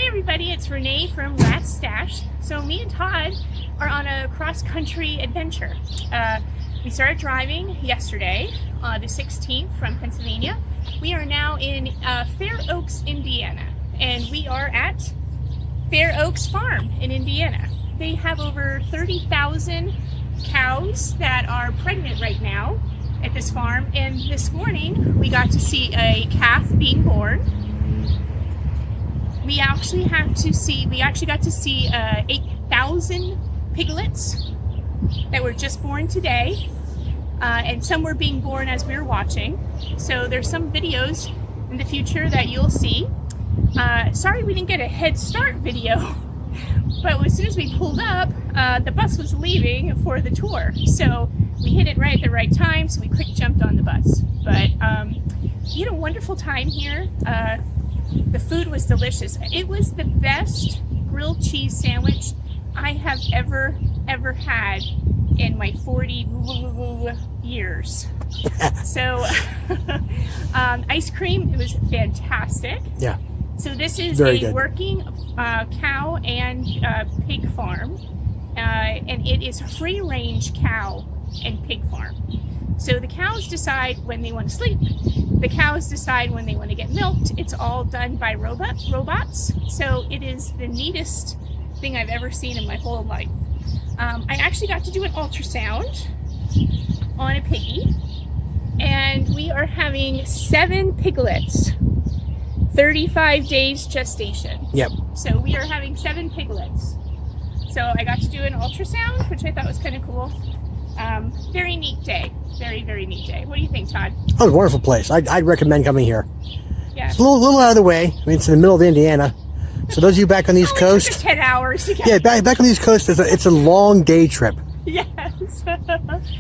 Hi everybody, it's Renee from Rat Stash. So me and Todd are on a cross-country adventure. We started driving yesterday, the 16th from Pennsylvania. We are now in Fair Oaks, Indiana, and we are at Fair Oaks Farm in Indiana. They have over 30,000 cows that are pregnant right now at this farm, and this morning we got to see a calf being born. We actually got to see 8,000 piglets that were just born today, and some were being born as we were watching. So there's some videos in the future that you'll see. Sorry we didn't get a head start video, but as soon as we pulled up, the bus was leaving for the tour. So we hit it right at the right time, so we quick jumped on the bus. But we had a wonderful time here. The food was delicious. It was the best grilled cheese sandwich I have ever had in my 40 years. So ice cream, it was fantastic. Yeah. So this is Very a good. working cow and pig farm, and it is a free-range cow and pig farm. So the cows decide when they want to sleep. The cows decide when they want to get milked. It's all done by robots. So it is the neatest thing I've ever seen in my whole life. I actually got to do an ultrasound on a piggy, and we are having 7 piglets, 35 days gestation. Yep. So we are having 7 piglets. So I got to do an ultrasound, which I thought was kind of cool. Very neat day. Very neat day. What do you think, Todd? Oh, it's a wonderful place. I'd recommend coming here. Yeah. It's a little out of the way. I mean, it's in the middle of Indiana. So those of you back on the East Coast, It took 10 hours to get. yeah, back on the East Coast, it's a long day trip. Yes.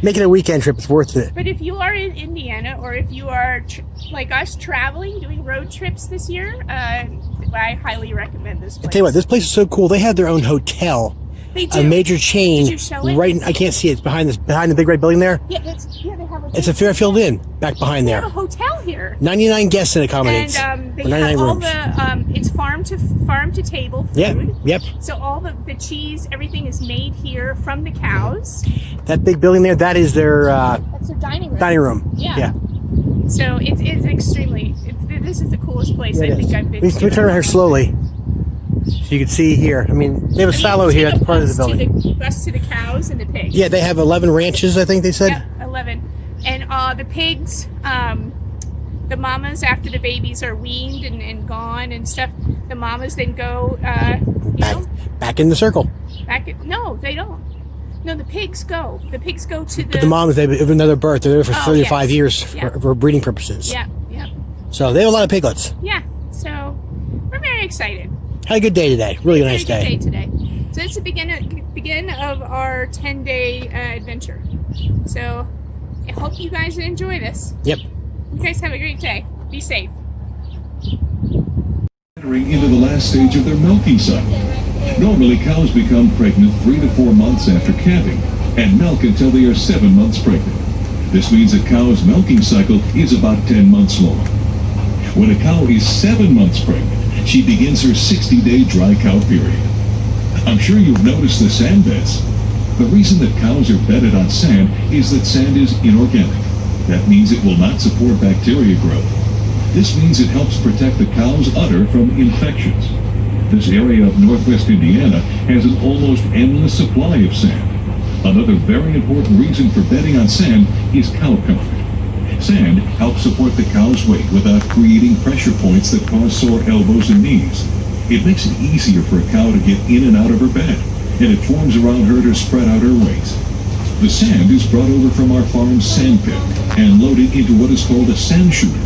Make it a weekend trip. It's worth it. But if you are in Indiana, or if you are like us traveling, doing road trips this year, I highly recommend this place. I tell you what, this place is so cool. They have their own hotel. They do. A major chain. Did you show it? Right, I can't see it. It's behind the big red building there. Yeah, they have a. It's a Fairfield Inn back behind They there. have a hotel here. 99 guests it accommodates. And they Or 99 have all rooms. the it's farm to table food. Yeah, yep. So all the cheese, everything is made here from the cows. That big building there, that is their That's their dining room. dining room. Yeah. So it's extremely. This is the coolest place I think I've been We to. turn around here slowly, so you can see here. I mean, they have a silo here at the part of the building. The bus to the cows and the pigs. Yeah, they have 11 ranches, I think they said. Yeah, 11. And the pigs, the mamas, after the babies are weaned and gone and stuff, the mamas then go, Back in the circle. No, they don't. No, the pigs go. The pigs go to But the moms, they have another birth. They're there for 35 yes. years Yeah. for breeding purposes. Yeah. So they have a lot of piglets. Yeah. So we're very excited. Had a good day today. Really nice Very day. good day today. So it's the begin of our 10-day adventure. So I hope you guys enjoy this. Yep. You guys have a great day. Be safe. Entering into the last stage of their milking cycle. Normally, cows become pregnant 3 to 4 months after calving and milk until they are 7 months pregnant. This means a cow's milking cycle is about 10 months long. When a cow is 7 months pregnant, she begins her 60-day dry cow period. I'm sure you've noticed the sand beds. The reason that cows are bedded on sand is that sand is inorganic. That means it will not support bacteria growth. This means it helps protect the cow's udder from infections. This area of northwest Indiana has an almost endless supply of sand. Another very important reason for bedding on sand is cow comfort. Sand helps support the cow's weight without creating pressure points that cause sore elbows and knees. It makes it easier for a cow to get in and out of her bed, and it forms around her to spread out her weight. The sand is brought over from our farm's sand pit and loaded into what is called a sand shooter.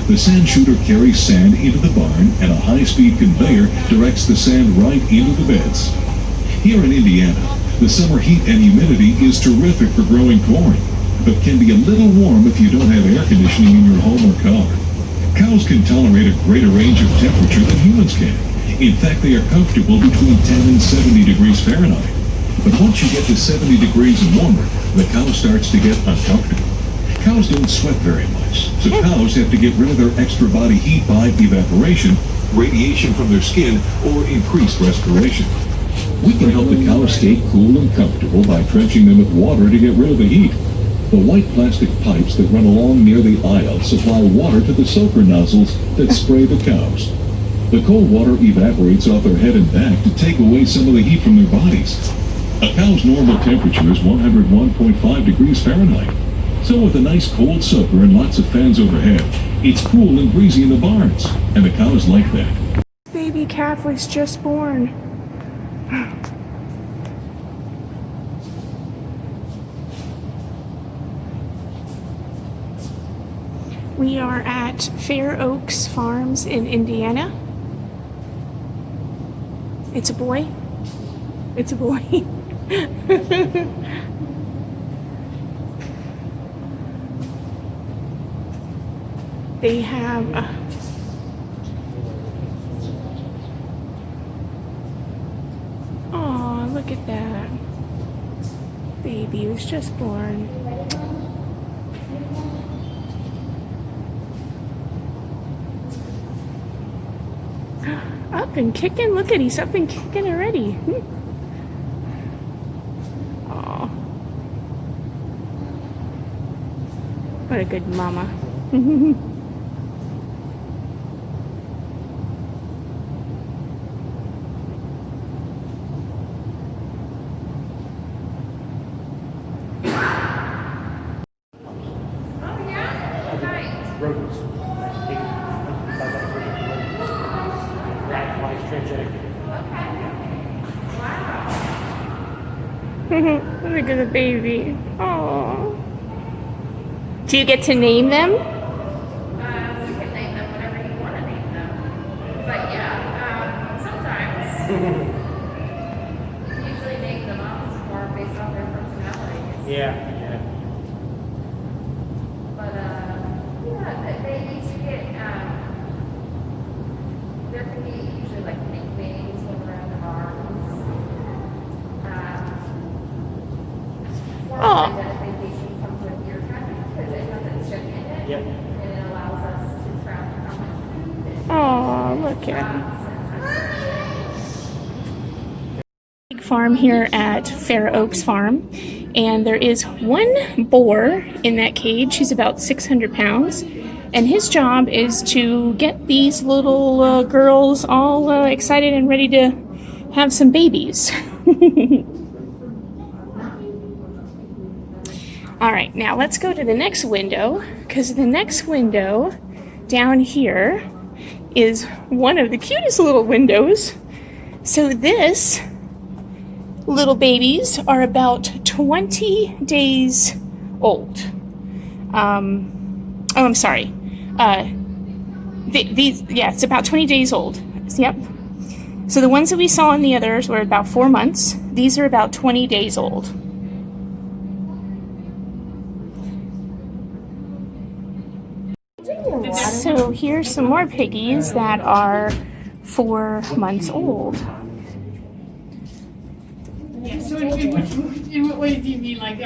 The sand shooter carries sand into the barn, and a high-speed conveyor directs the sand right into the beds. Here in Indiana, the summer heat and humidity is terrific for growing corn, but can be a little warm if you don't have air conditioning in your home or car. Cows can tolerate a greater range of temperature than humans can. In fact, they are comfortable between 10 and 70 degrees Fahrenheit. But once you get to 70 degrees and warmer, the cow starts to get uncomfortable. Cows don't sweat very much, so cows have to get rid of their extra body heat by evaporation radiation from their skin, or increased respiration. We can help the cows stay cool and comfortable by drenching them with water to get rid of the heat. The white plastic pipes that run along near the aisle supply water to the soaker nozzles that spray the cows. The cold water evaporates off their head and back to take away some of the heat from their bodies. A cow's normal temperature is 101.5 degrees Fahrenheit. So with a nice cold soaker and lots of fans overhead, it's cool and breezy in the barns, and the cows like that. Baby calf was just born. We are at Fair Oaks Farms in Indiana. It's a boy. It's a boy. They have oh, look at that. Baby was just born. Up and kicking. Look at, he's up and kicking already. Oh, what a good mama. Rodents. Look at the baby. Oh. Do you get to name them? You can name them whatever you want to name them. But yeah, sometimes usually name them up more based on their personalities. Yeah. But yeah, they each get there can be usually like nicknames when we're at the barns. Oh. Identification comes with ear tracking because it has a chip in it. Yep. And it allows us to track how much food it Oh, look at big farm here at Fair Oaks Farm, and there is one boar in that cage. He's about 600 pounds, and his job is to get these little girls all excited and ready to have some babies. All right, now let's go to the next window, because the next window down here is one of the cutest little windows. So this little babies are about 20 days old. I'm sorry. It's about 20 days old. Yep. So the ones that we saw in the others were about 4 months. These are about 20 days old. So here's some more piggies that are 4 months old. Yeah, so in what ways do you mean, like,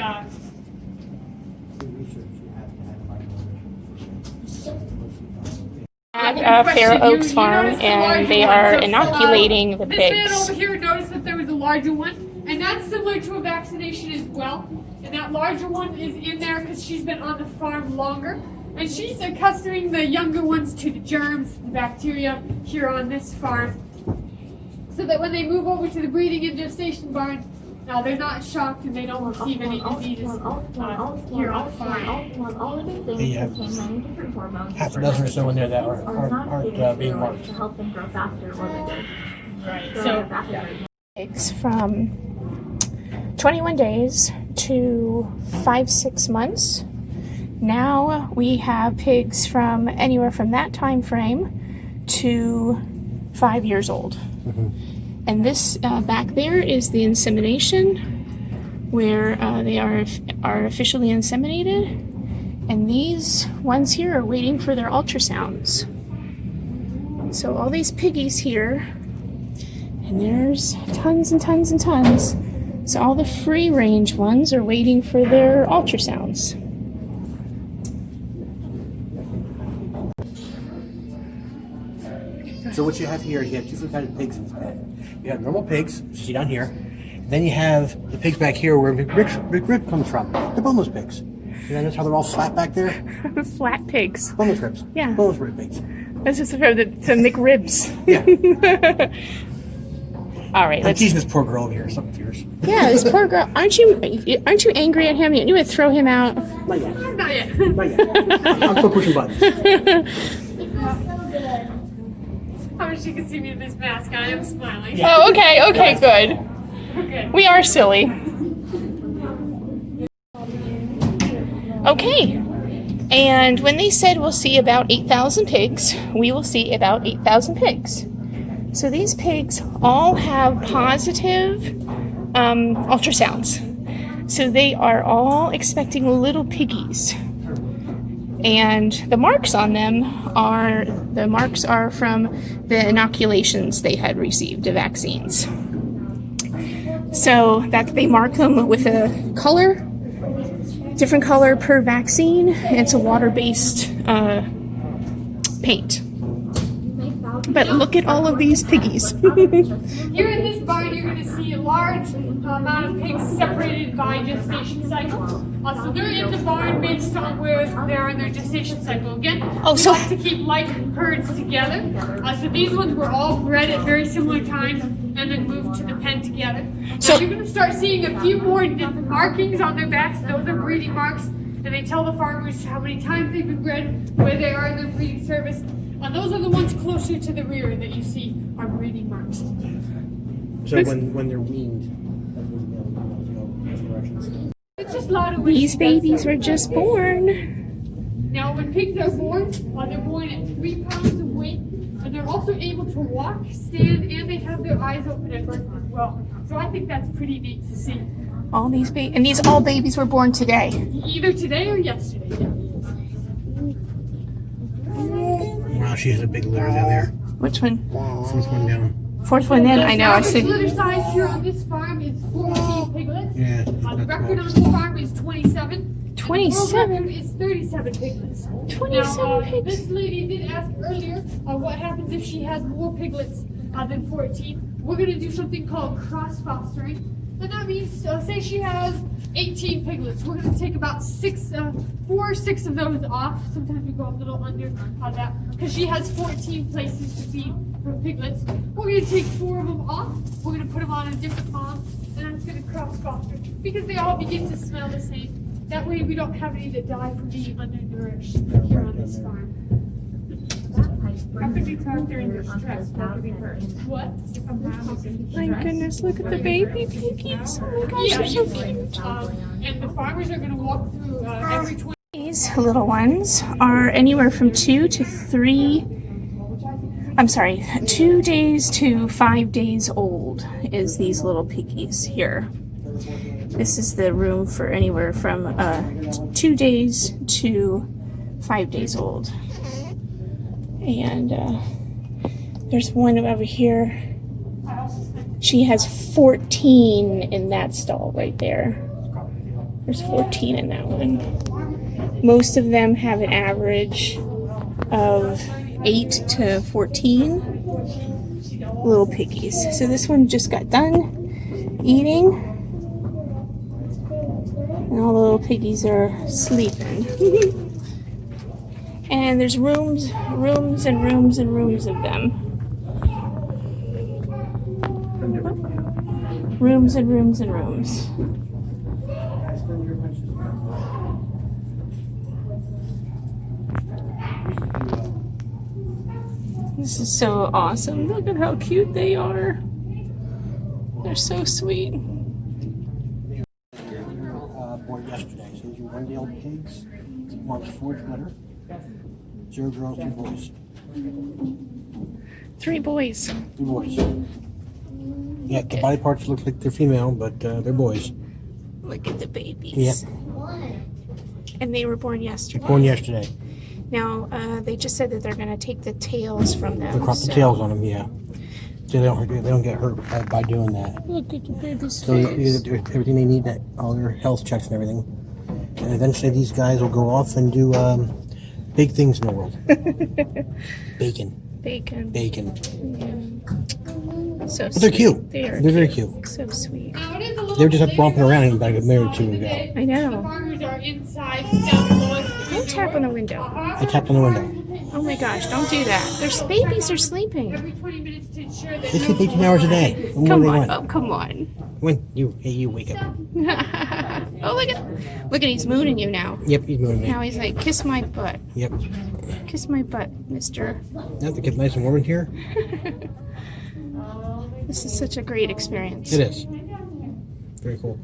At Fair Oaks Farm, and they are inoculating the This man pigs. over here noticed that there was a larger one, and that's similar to a vaccination as well. And that larger one is in there because she's been on the farm longer. And she's accustoming the younger ones to the germs, the bacteria here on this farm. So that when they move over to the breeding and gestation barn, they're not shocked and they don't receive any diseases here on the farm. They have half a dozen or so in there that aren't being marked. To help them grow faster or bigger. Right. So So Pigs from 21 days to 5-6 months. Now we have pigs from anywhere from that time frame to 5 years old. And this back there is the insemination, where they are officially inseminated. And these ones here are waiting for their ultrasounds. So all these piggies here, and there's tons and tons and tons. So all the free range ones are waiting for their ultrasounds. So what you have here is you have two different kinds of pigs in this pen. You have normal pigs, which you see down here. Then you have the pigs back here where Big Rib comes from. They're boneless pigs. And then that's how they're all flat back there. Flat pigs. Boneless ribs. Yeah. Boneless rib pigs. That's just for the McRibs. Yeah. All right, I'm let's. teasing this poor girl over here. Something fierce. Yeah, this poor girl. Aren't you angry at him? You would throw him out. Not yet. Not yet. Not yet. I'm still pushing buttons. I wish you could see me in this mask. I am smiling. Oh, okay, good. Okay. We are silly. Okay. And when they said we'll see about 8,000 pigs, we will see about 8,000 pigs. So these pigs all have positive ultrasounds. So they are all expecting little piggies. And the marks on them are from the inoculations they had received, the vaccines. So that they mark them with a color, different color per vaccine. It's a water-based paint. But look at all of these piggies. Here in this barn, you're going to see a large amount of pigs separated by gestation cycle. So they're in the barn based on where they are in their gestation cycle. Again, Oh, we so- like to keep like herds together. So these ones were all bred at very similar times and then moved to the pen together. So- So you're going to start seeing a few more markings on their backs. Those are breeding marks. And they tell the farmers how many times they've been bred, where they are in their breeding service. And those are the ones closer to the rear that you see are breeding marks. So when they're weaned, that's when they'll go in directions. It's just a lot of These babies were just born. Now, when pigs are born, they're born at 3 pounds of weight, and they're also able to walk, stand, and they have their eyes open at birth as well. So I think that's pretty neat to see. All these and these all babies were born today. Either today or yesterday. Wow, she has a big litter down there. Which one? Fourth one down. Fourth one in? I know, I The see. litter size here on this farm is 14 piglets. Yeah. The record on this farm is 27. 27? The world record is 37 piglets. 27 Now, pigs. This lady did ask earlier what happens if she has more piglets than 14. We're going to do something called cross fostering. And that means, say she has 18 piglets. We're going to take about 4 or 6 of those off. Sometimes we go a little under on that. Because she has 14 places to feed her piglets. We're going to take 4 of them off. We're going to put them on a different mom. And that's going to cross foster. Because they all begin to smell the same. That way we don't have any that die from being undernourished here on this farm. How could you tell if they're in distress? How could be hurt? What? My goodness, look at the baby piggies. Oh my gosh, they're so cute. And the farmers are going to walk through every 20. These little ones are anywhere from 2 to 3. I'm sorry, 2 days to 5 days old is these little piggies here. This is the room for anywhere from 2 days to 5 days old. And there's one over here. She has 14 in that stall right there. There's 14 in that one. Most of them have an average of 8 to 14 little piggies. So this one just got done eating. And all the little piggies are sleeping. And there's rooms and rooms and rooms of them. Rooms and rooms and rooms. This is so awesome. Look at how cute they are. They're so sweet. Born yesterday. So these are one-day-old pigs. One's forage litter. 0 girls, 2 boys. 3 boys. 2 boys. Yeah, the body parts look like they're female, but they're boys. Look at the babies. Yep. And they were born yesterday. Born yesterday. Now, they just said that they're going to take the tails from them. They crop the so- tails on them, yeah. So they don't get hurt by doing that. Look at the baby's So they face. get everything they need, that all their health checks and everything. And eventually these guys will go off and do big things in the world. Bacon. Bacon. Bacon. So But they're cute. They are. They're very cute. So sweet. Now, it is a little They were just bit romping later around in about a minute or two on in the ago. day. I know. The farmers are inside down the lowest. Don't tap on the window. I tapped on the window. Oh my gosh, don't do that. Their babies are sleeping. Every 20 minutes to ensure that They sleep 18 hours a day. What more Come do they on. want? Oh, come on. When you wake up. Oh, look at he's mooning you now. Yep, he's moving me. Now he's like, kiss my butt. Yep. Kiss my butt, mister. Now to get nice and warm in here. This is such a great experience. It is. Very cool.